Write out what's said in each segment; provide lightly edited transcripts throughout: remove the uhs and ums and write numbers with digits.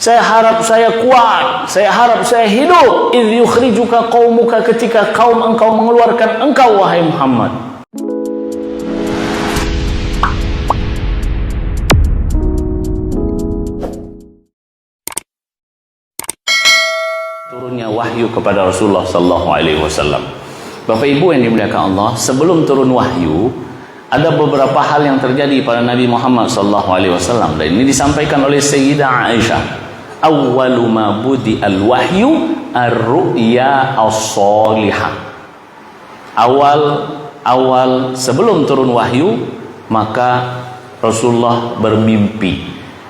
Saya harap saya kuat, saya harap saya hidup. Idh yukhrijuka qaumuka, ketika kaum engkau mengeluarkan engkau wahai Muhammad. Turunnya wahyu kepada Rasulullah sallallahu alaihi wasallam. Bapak Ibu yang dimuliakan Allah, sebelum turun wahyu ada beberapa hal yang terjadi pada Nabi Muhammad sallallahu alaihi wasallam, dan ini disampaikan oleh Sayyidah Aisyah. Awwalu ma budi'al wahyu ar-ru'ya as-salihah. Awal sebelum turun wahyu, maka Rasulullah bermimpi,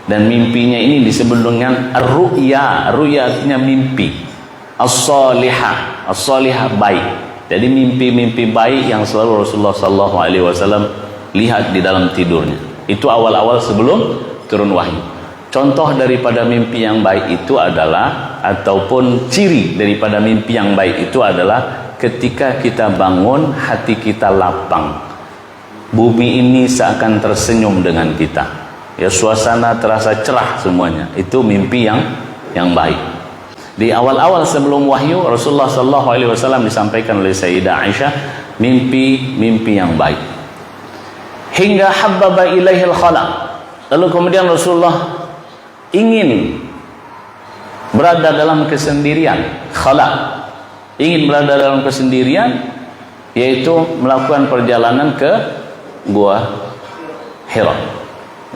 dan mimpinya ini disebut dengan ar-ru'ya. Ar-ru'ya artinya mimpi. As-salihah, as-salihah baik. Jadi mimpi-mimpi baik yang selalu Rasulullah sallallahu alaihi wasallam lihat di dalam tidurnya. Itu awal-awal sebelum turun wahyu. Contoh daripada mimpi yang baik itu adalah, ataupun ciri daripada mimpi yang baik itu adalah ketika kita bangun hati kita lapang. Bumi ini seakan tersenyum dengan kita. Ya, suasana terasa cerah semuanya. Itu mimpi yang baik. Di awal-awal sebelum wahyu, Rasulullah sallallahu alaihi wasallam disampaikan oleh Sayyidah Aisyah mimpi yang baik. Hingga habbaba ilaihil khala. Lalu kemudian Rasulullah ingin berada dalam kesendirian, khala, ingin berada dalam kesendirian, yaitu melakukan perjalanan ke Gua Hira.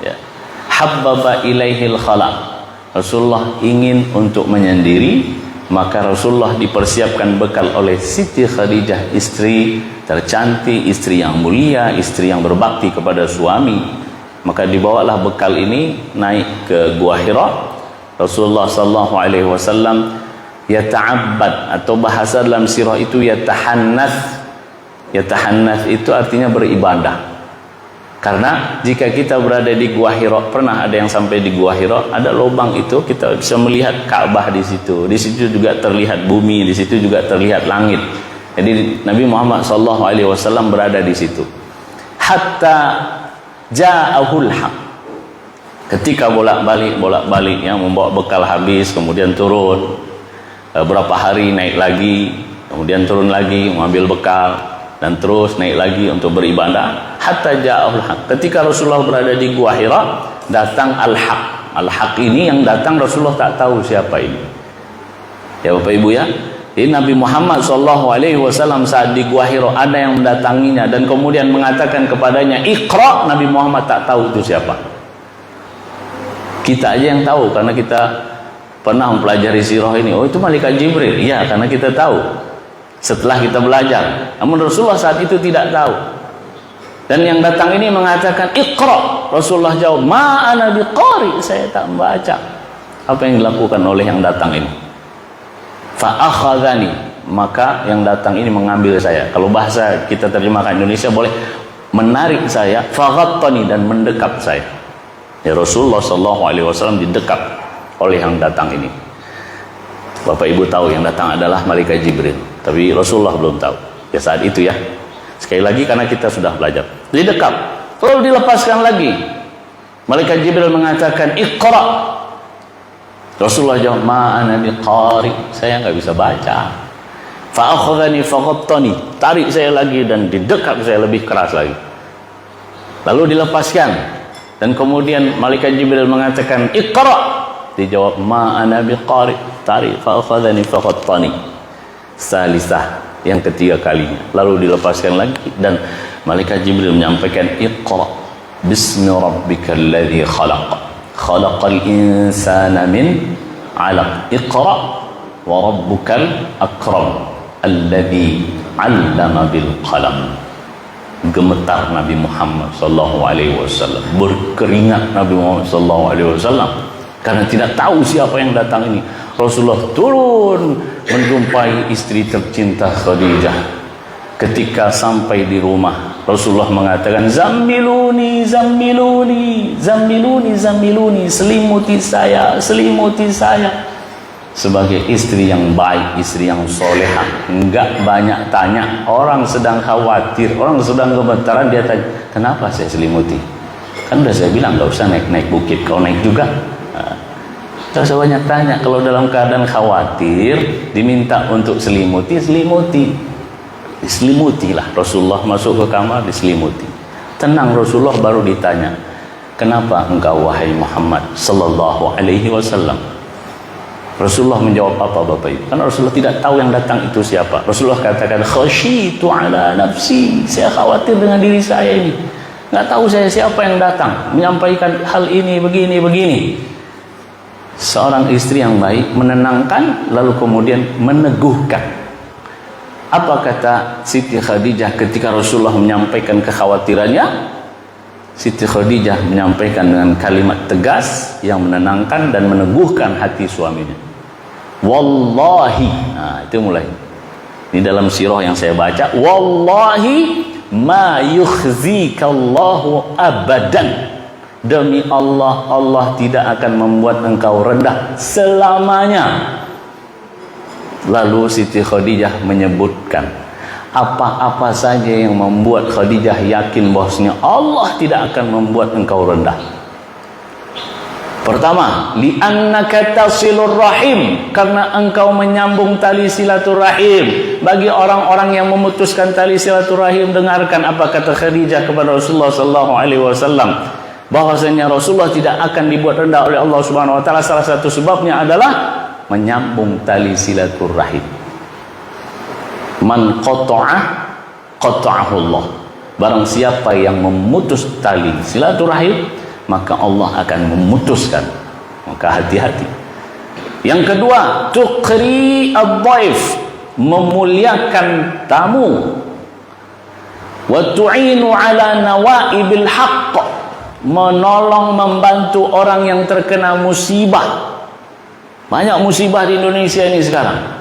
Ya. Habbaba ilaihil khala. Rasulullah ingin untuk menyendiri, maka Rasulullah dipersiapkan bekal oleh Siti Khadijah, istri tercantik, istri yang mulia, istri yang berbakti kepada suami. Maka dibawalah bekal ini naik ke Gua Hira. Rasulullah sallallahu alaihi wasallam yata'abbad, atau bahasa dalam sirah itu yatahannath. Yatahannath itu artinya beribadah. Karena jika kita berada di Gua Hira, pernah ada yang sampai di Gua Hira, ada lubang itu, kita bisa melihat Ka'bah di situ. Di situ juga terlihat bumi, di situ juga terlihat langit. Jadi Nabi Muhammad sallallahu alaihi wasallam berada di situ. Hatta ja'ahul haq. Ketika bolak-balik yang membawa bekal habis, kemudian turun, berapa hari naik lagi, kemudian turun lagi mengambil bekal, dan terus naik lagi untuk beribadah. Hatta ja'ahul haq. Ketika Rasulullah berada di Gua Hira, datang al-haq. Al-haq ini yang datang Rasulullah tak tahu siapa ini. Ya Bapak Ibu ya. Jadi Nabi Muhammad SAW saat di Gua Hira ada yang mendatanginya dan kemudian mengatakan kepadanya Iqra. Nabi Muhammad tak tahu itu siapa. Kita aja yang tahu karena kita pernah mempelajari sirah ini. Oh, itu malaikat Jibril. Iya, karena kita tahu setelah kita belajar. Namun Rasulullah saat itu tidak tahu. Dan yang datang ini mengatakan Iqra. Rasulullah jawab, ma ana biqari, saya tak membaca. Apa yang dilakukan oleh yang datang ini? Fa'akhadhani, maka yang datang ini mengambil saya. Kalau bahasa kita terjemahkan Indonesia boleh menarik saya. Faghattani, dan mendekap saya. Ya, Rasulullah sallallahu alaihi wasallam didekap oleh yang datang ini. Bapak Ibu tahu yang datang adalah malaikat Jibril, tapi Rasulullah belum tahu. Ya saat itu ya. Sekali lagi karena kita sudah belajar. Didekap, lalu dilepaskan lagi. Malaikat Jibril mengatakan Iqra. Rasulullah jawab, ma ana biqari, saya enggak bisa baca. Fa akhadhani faghattani, tarik saya lagi dan didekap saya lebih keras lagi. Lalu dilepaskan, dan kemudian malaikat Jibril mengatakan Iqra. Dijawab, ma ana biqari, tarik fa akhadhani faghattani. Salisah, yang ketiga kalinya. Lalu dilepaskan lagi dan malaikat Jibril menyampaikan Iqra bismi rabbikal ladzi khalaq. Khalaqal insana min 'alaq. Iqra wa rabbukal akram alladzi 'allama bil qalam. Gemetar Nabi Muhammad sallallahu alaihi wasallam, berkeringat Nabi Muhammad sallallahu alaihi wasallam karena tidak tahu siapa yang datang ini. Rasulullah turun menjumpai istri tercinta Khadijah. Ketika sampai di rumah, Rasulullah mengatakan zammiluni, zammiluni, zammiluni, zammiluni, selimuti saya, selimuti saya. Sebagai istri yang baik, istri yang solehah, enggak banyak tanya. Orang sedang khawatir, orang sedang gemetaran, dia tanya, kenapa saya selimuti? Kan udah saya bilang enggak usah naik-naik bukit, kau naik juga. Tak usah banyak tanya. Kalau dalam keadaan khawatir, diminta untuk selimuti, diselimutilah. Rasulullah masuk ke kamar, diselimuti. Tenang Rasulullah, baru ditanya, kenapa engkau wahai Muhammad sallallahu alaihi wasallam? Rasulullah menjawab apa Bapak Ibu? Karena Rasulullah tidak tahu yang datang itu siapa. Rasulullah katakan, khasyitu ala nafsi, saya khawatir dengan diri saya ini. Nggak tahu saya siapa yang datang menyampaikan hal ini, begini. Seorang istri yang baik menenangkan, lalu kemudian meneguhkan. Apa kata Siti Khadijah ketika Rasulullah menyampaikan kekhawatirannya? Siti Khadijah menyampaikan dengan kalimat tegas yang menenangkan dan meneguhkan hati suaminya. Wallahi, nah itu mulai. Ini dalam sirah yang saya baca, wallahi ma yukhzikallahu abadan. Demi Allah, Allah tidak akan membuat engkau rendah selamanya. Lalu Siti Khadijah menyebutkan apa-apa saja yang membuat Khadijah yakin bahwasanya Allah tidak akan membuat engkau rendah. Pertama, li'annaka tasilur rahim, karena engkau menyambung tali silaturahim. Bagi orang-orang yang memutuskan tali silaturahim, dengarkan apa kata Khadijah kepada Rasulullah sallallahu alaihi wasallam, bahwasanya Rasulullah tidak akan dibuat rendah oleh Allah Subhanahu wa taala. Salah satu sebabnya adalah menyambung tali silaturahim. Man qata'ah qata'ahu Allah. Barang siapa yang memutus tali silaturahim, maka Allah akan memutuskan. Maka hati-hati. Yang kedua, tuqri ad-dhaif, memuliakan tamu. Wa tu'inu ala nawaibil haqq, menolong membantu orang yang terkena musibah. Banyak musibah di Indonesia ini sekarang.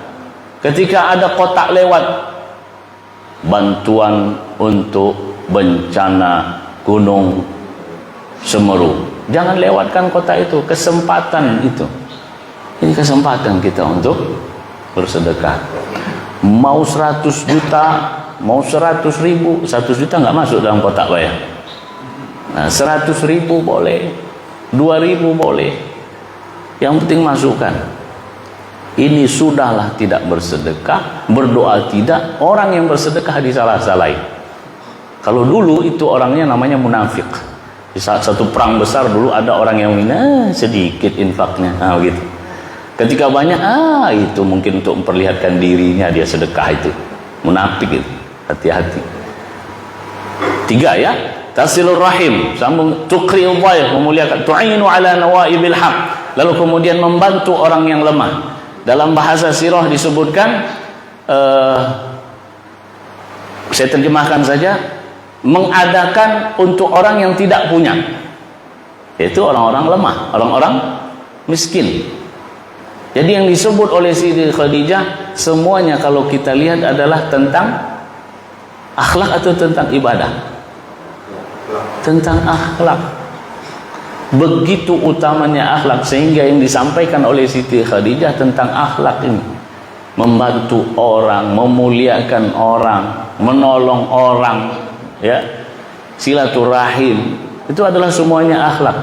Ketika ada kotak lewat, bantuan untuk bencana Gunung Semeru, jangan lewatkan kotak itu, kesempatan itu. Ini kesempatan kita untuk bersedekah. Mau 100 juta, mau 100 ribu, 100 juta nggak masuk dalam kotak bayar. Nah, 100 ribu boleh, 2.000 boleh, yang penting masukkan. Ini sudahlah tidak bersedekah, berdoa tidak. Orang yang bersedekah disalah-salahi. Kalau dulu itu orangnya namanya munafik. Di saat satu perang besar dulu ada orang yang sedikit infaknya, gitu. Ketika banyak, itu mungkin untuk memperlihatkan dirinya dia sedekah, itu munafik itu. Hati-hati. 3 ya. Tasilur rahim, sambung, tuqri'u dhaif, memuliakan, tu'inu ala nawaibil haq, lalu kemudian membantu orang yang lemah. Dalam bahasa sirah disebutkan, saya terjemahkan saja, mengadakan untuk orang yang tidak punya, yaitu orang-orang lemah, orang-orang miskin. Jadi yang disebut oleh Siti Khadijah semuanya kalau kita lihat adalah tentang akhlak atau tentang ibadah? Tentang akhlak. Begitu utamanya akhlak, sehingga yang disampaikan oleh Siti Khadijah tentang akhlak ini, membantu orang, memuliakan orang, menolong orang, ya, silaturahim, itu adalah semuanya akhlak.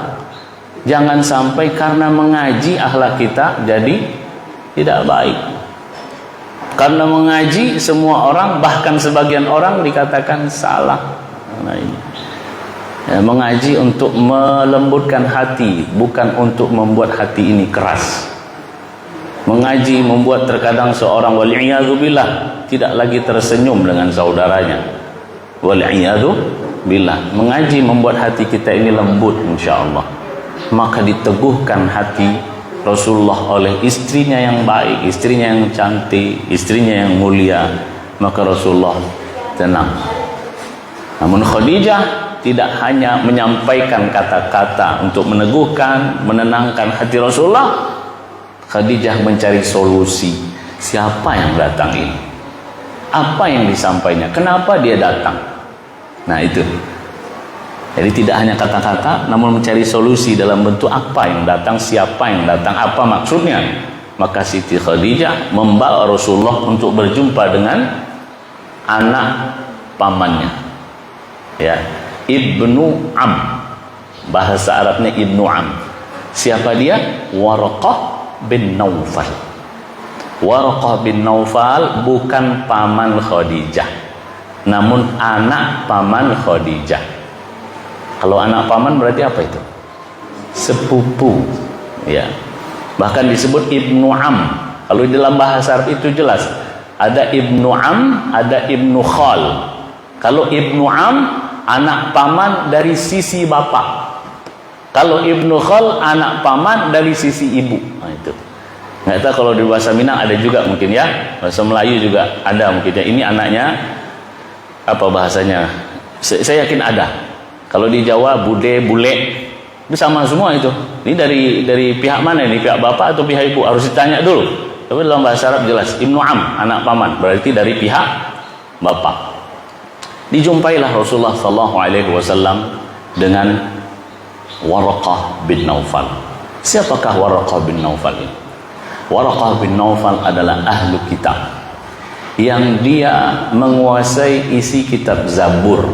Jangan sampai karena mengaji akhlak kita jadi tidak baik. Karena mengaji semua orang, bahkan sebagian orang dikatakan salah. Nah, ini ya, mengaji untuk melembutkan hati, bukan untuk membuat hati ini keras. Mengaji membuat terkadang seorang wal'iyadzubillah tidak lagi tersenyum dengan saudaranya. Wal'iyadzubillah. Mengaji membuat hati kita ini lembut insyaallah. Maka diteguhkan hati Rasulullah oleh istrinya yang baik, istrinya yang cantik, istrinya yang mulia. Maka Rasulullah tenang. Namun Khadijah tidak hanya menyampaikan kata-kata untuk meneguhkan, menenangkan hati Rasulullah. Khadijah mencari solusi. Siapa yang datang ini? Apa yang disampaikannya? Kenapa dia datang? Nah itu. Jadi tidak hanya kata-kata, namun mencari solusi dalam bentuk apa yang datang, siapa yang datang, apa maksudnya. Maka Siti Khadijah membawa Rasulullah untuk berjumpa dengan anak pamannya, ya, Ibnu Am, bahasa Arabnya Ibnu Am. Siapa dia? Waraqah bin Naufal. Waraqah bin Naufal bukan paman Khadijah, namun anak paman Khadijah. Kalau anak paman berarti apa itu? Sepupu, ya. Bahkan disebut Ibnu Am. Kalau di dalam bahasa Arab itu jelas, ada Ibnu Am, ada Ibnu Khal. Kalau Ibnu Am, anak paman dari sisi bapak. Kalau Ibnu Khal, anak paman dari sisi ibu. Nah, itu. Nggak tahu kalau di bahasa Minang ada juga mungkin ya. Bahasa Melayu juga ada mungkin ya. Ini anaknya apa bahasanya? Saya yakin ada. Kalau di Jawa bude, bule, itu sama semua itu. Ini dari pihak mana ini? Pihak bapak atau pihak ibu? Harus ditanya dulu. Tapi dalam bahasa Arab jelas Ibnu Am, anak paman, berarti dari pihak bapak. Dijumpailah Rasulullah SAW dengan Waraqah bin Naufal. Siapakah Waraqah bin Naufal ini? Waraqah bin Naufal adalah ahlu kitab yang dia menguasai isi kitab Zabur,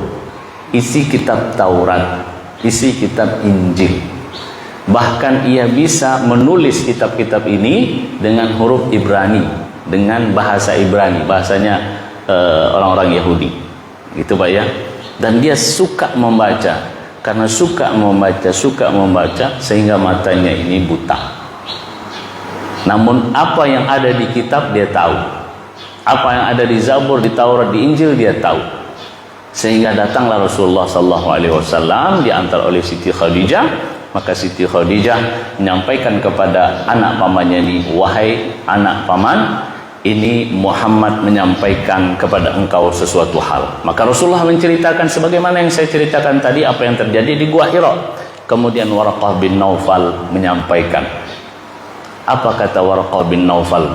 isi kitab Taurat, isi kitab Injil. Bahkan ia bisa menulis kitab-kitab ini dengan huruf Ibrani, dengan bahasa Ibrani, bahasanya orang-orang Yahudi. Gitu Pak ya. Dan dia suka membaca. Karena suka membaca sehingga matanya ini buta. Namun apa yang ada di kitab dia tahu. Apa yang ada di Zabur, di Taurat, di Injil dia tahu. Sehingga datanglah Rasulullah SAW diantar oleh Siti Khadijah. Maka Siti Khadijah menyampaikan kepada anak pamannya ini, wahai anak paman, ini Muhammad menyampaikan kepada engkau sesuatu hal. Maka Rasulullah menceritakan sebagaimana yang saya ceritakan tadi apa yang terjadi di Gua Hira. Kemudian Waraqah bin Naufal menyampaikan. Apa kata Waraqah bin Naufal?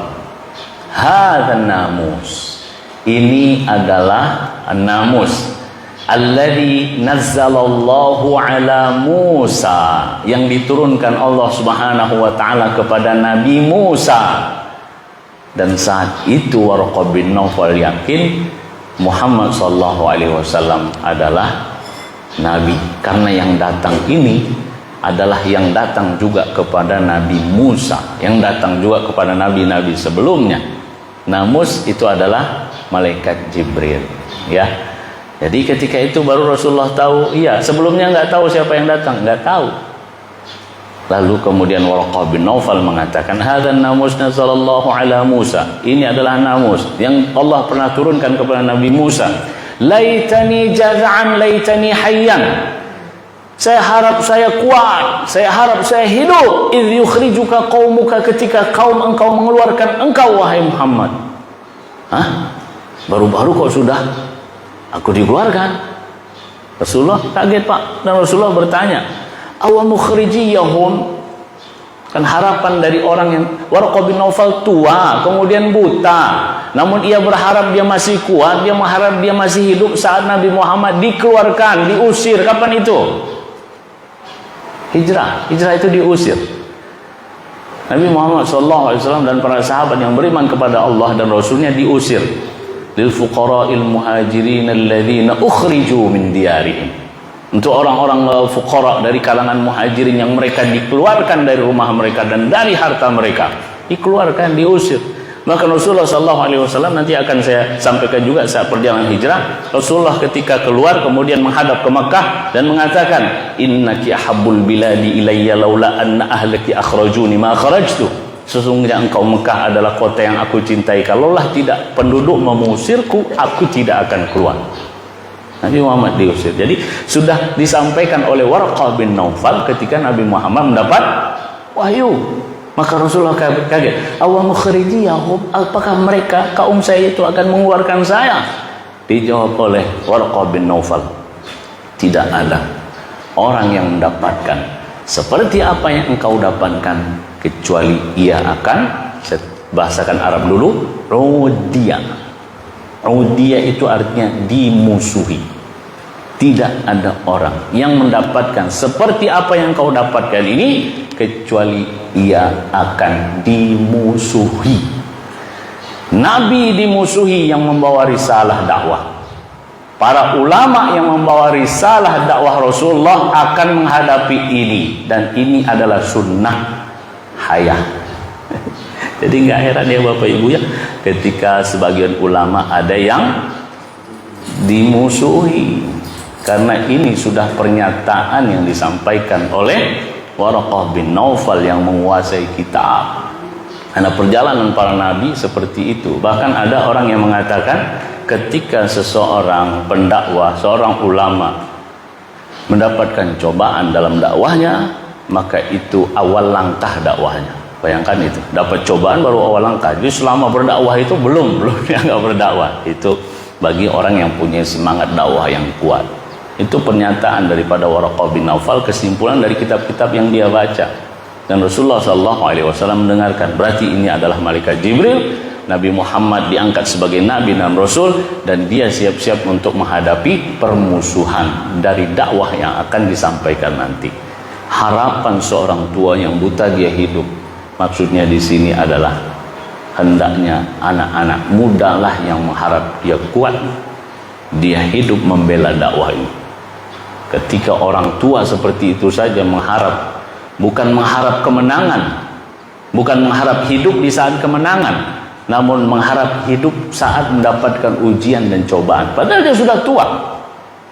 Hadzan namus. Ini adalah namus alladzi nazzalallahu ala Musa, yang diturunkan Allah Subhanahu wa taala kepada Nabi Musa. Dan saat itu Waraqah bin Naufal yakin Muhammad SAW adalah Nabi. Karena yang datang ini adalah yang datang juga kepada Nabi Musa, yang datang juga kepada nabi-nabi sebelumnya. Namus itu adalah malaikat Jibril, ya. Jadi ketika itu baru Rasulullah tahu. Iya, sebelumnya nggak tahu siapa yang datang, nggak tahu. Lalu kemudian Waraqah bin Naufal mengatakan, hadzan namus nazzalallahu ala Musa. Ini adalah namus yang Allah pernah turunkan kepada Nabi Musa. Laitani jaz'an laitani hayyan. Saya harap saya kuat, saya harap saya hidup. Idz yukhrijuka qaumuka, ketika kaum engkau mengeluarkan engkau wahai Muhammad. Hah? Baru-baru kok sudah aku dikeluarkan? Rasulullah kaget Pak. Dan Rasulullah bertanya, awa mukhrijiyahum, kan harapan dari orang yang Waraqah bin Naufal tua kemudian buta, namun ia berharap dia masih kuat, dia mengharap dia masih hidup saat Nabi Muhammad dikeluarkan, diusir. Kapan itu? Hijrah itu diusir. Nabi Muhammad SAW dan para sahabat yang beriman kepada Allah dan Rasulnya diusir. Lil fuqara'il muhajirin alladzina ukhriju min diyarihim. Untuk orang-orang fuqara dari kalangan muhajirin yang mereka dikeluarkan dari rumah mereka dan dari harta mereka, dikeluarkan, diusir. Maka Rasulullah SAW nanti akan saya sampaikan juga saat perjalanan hijrah. Rasulullah ketika keluar kemudian menghadap ke Makkah dan mengatakan, innaki ahabbul biladi ilayya laula anna ahlaki akhrajuni ma kharajtu. Sesungguhnya engkau Mekah adalah kota yang aku cintai. Kalaulah tidak penduduk mengusirku, aku tidak akan keluar. Nabi Muhammad diusir. Jadi sudah disampaikan oleh Waraqah bin Naufal ketika Nabi Muhammad mendapat wahyu. Maka Rasulullah kaget. Awa mukhrijiyahum, apakah mereka kaum saya itu akan mengeluarkan saya? Dijawab oleh Waraqah bin Naufal, tidak ada orang yang mendapatkan seperti apa yang engkau dapatkan kecuali ia akan, saya bahasakan Arab dulu, rudia. Rudia itu artinya dimusuhi. Tidak ada orang yang mendapatkan seperti apa yang kau dapatkan ini kecuali ia akan dimusuhi. Nabi dimusuhi yang membawa risalah dakwah. Para ulama yang membawa risalah dakwah Rasulullah akan menghadapi ini, dan ini adalah sunnah hayah. Jadi nggak heran ya Bapak Ibu ya, ketika sebagian ulama ada yang dimusuhi karena ini sudah pernyataan yang disampaikan oleh Waraqah bin Naufal yang menguasai kitab. Karena perjalanan para nabi seperti itu. Bahkan ada orang yang mengatakan ketika seseorang pendakwah, seorang ulama mendapatkan cobaan dalam dakwahnya, maka itu awal langkah dakwahnya. Bayangkan itu, dapat cobaan baru awal langkah. Jadi selama berdakwah itu belum dianggap berdakwah. Itu bagi orang yang punya semangat dakwah yang kuat. Itu pernyataan daripada Waraqah bin Naufal, kesimpulan dari kitab-kitab yang dia baca. Dan Rasulullah SAW mendengarkan, berarti ini adalah malaikat Jibril. Nabi Muhammad diangkat sebagai Nabi dan Rasul, dan dia siap-siap untuk menghadapi permusuhan dari dakwah yang akan disampaikan nanti. Harapan seorang tua yang buta dia hidup, maksudnya di sini adalah hendaknya anak-anak muda lah yang mengharap dia kuat, dia hidup membela dakwah ini. Ketika orang tua seperti itu saja mengharap, bukan mengharap kemenangan, bukan mengharap hidup di saat kemenangan, namun mengharap hidup saat mendapatkan ujian dan cobaan. Padahal dia sudah tua.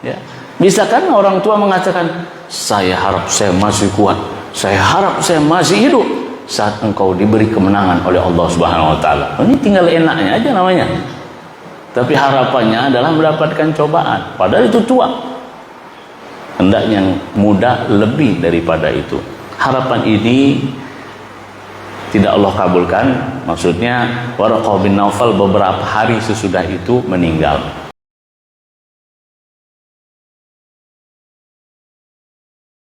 Ya. Bisa kan orang tua mengatakan, saya harap saya masih kuat, saya harap saya masih hidup saat engkau diberi kemenangan oleh Allah Subhanahu Wa Taala. Ini tinggal enaknya aja namanya. Tapi harapannya adalah mendapatkan cobaan. Padahal itu tua. Hendaknya yang muda lebih daripada itu. Harapan ini tidak Allah kabulkan. Maksudnya Waraqah bin Naufal beberapa hari sesudah itu meninggal.